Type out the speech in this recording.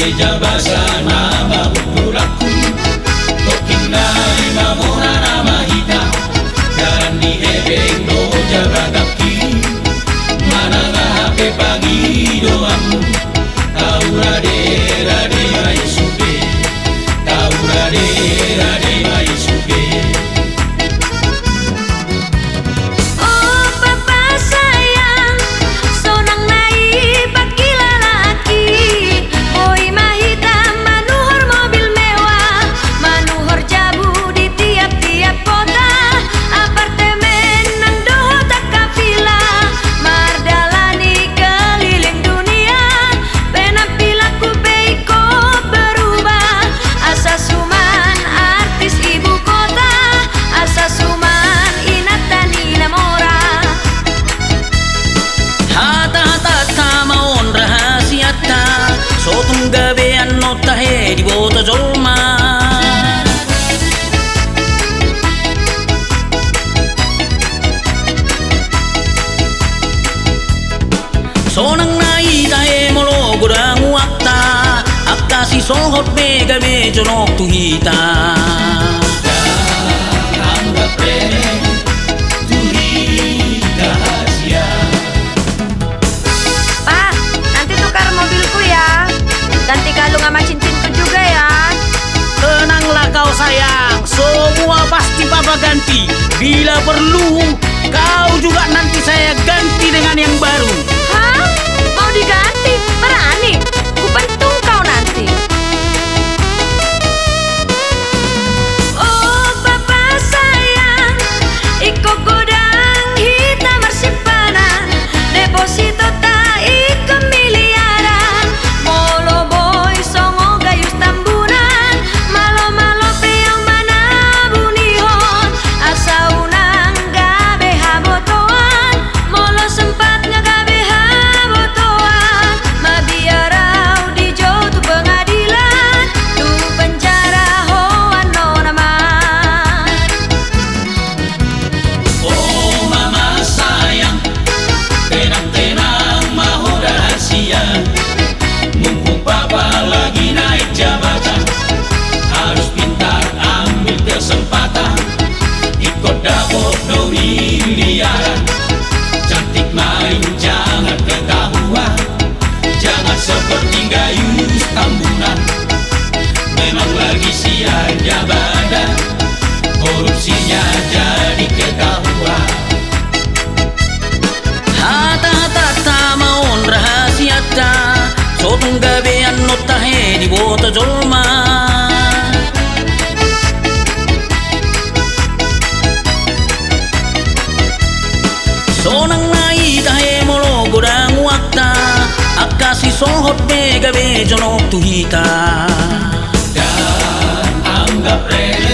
meja basah nama uturaku toking nai mamona nama hita jalan di hebeng do jaga kaki mana ngahape pagi doamu tau rade rade mai sube tau rade rade mai sube. Sotong gabean no tahe di bota jolma sonang nai tahe molo godang wakta akta si sohot be gabe jonok tuhita Anggap remeh tuhita sia. Pak, nanti tukar mobilku ya. Ganti kalung sama cincinku juga ya. Tenanglah kau sayang, semua pasti papa ganti. Bila perlu, kau juga nanti saya ganti dengan yang baru. Hah? Mau diganti? Berani? Kupentung kau nanti. Oh papa sayang, iko godang hitam marsipanan, deposito tak iko miliaran, molo boy songo gayus tambunan, malo malo peong mana bunihon, asa unang gabe habotoan, molo sempat ngagabe habotoan, mabiarau di jauh tu pengadilan, tu penjara hoan nona man. Oh mama sayang, tenang-tenang mau rahasia. Mumpung papa lagi naik jabatan, harus pintar ambil kesempatan. Ikut dapur do miliaran, cantik main jangan ketahuan, jangan seperti gayus tambunan. Memang lagi siar jabatan, korupsinya jadi ketahuan. Hata-hata maun rahasia ta, sotong gabean no tahe di bota jolma. Sonang nai tahe molo godang wakta, akasi sohot be gabe jonok tuhita. Dan anggap remeh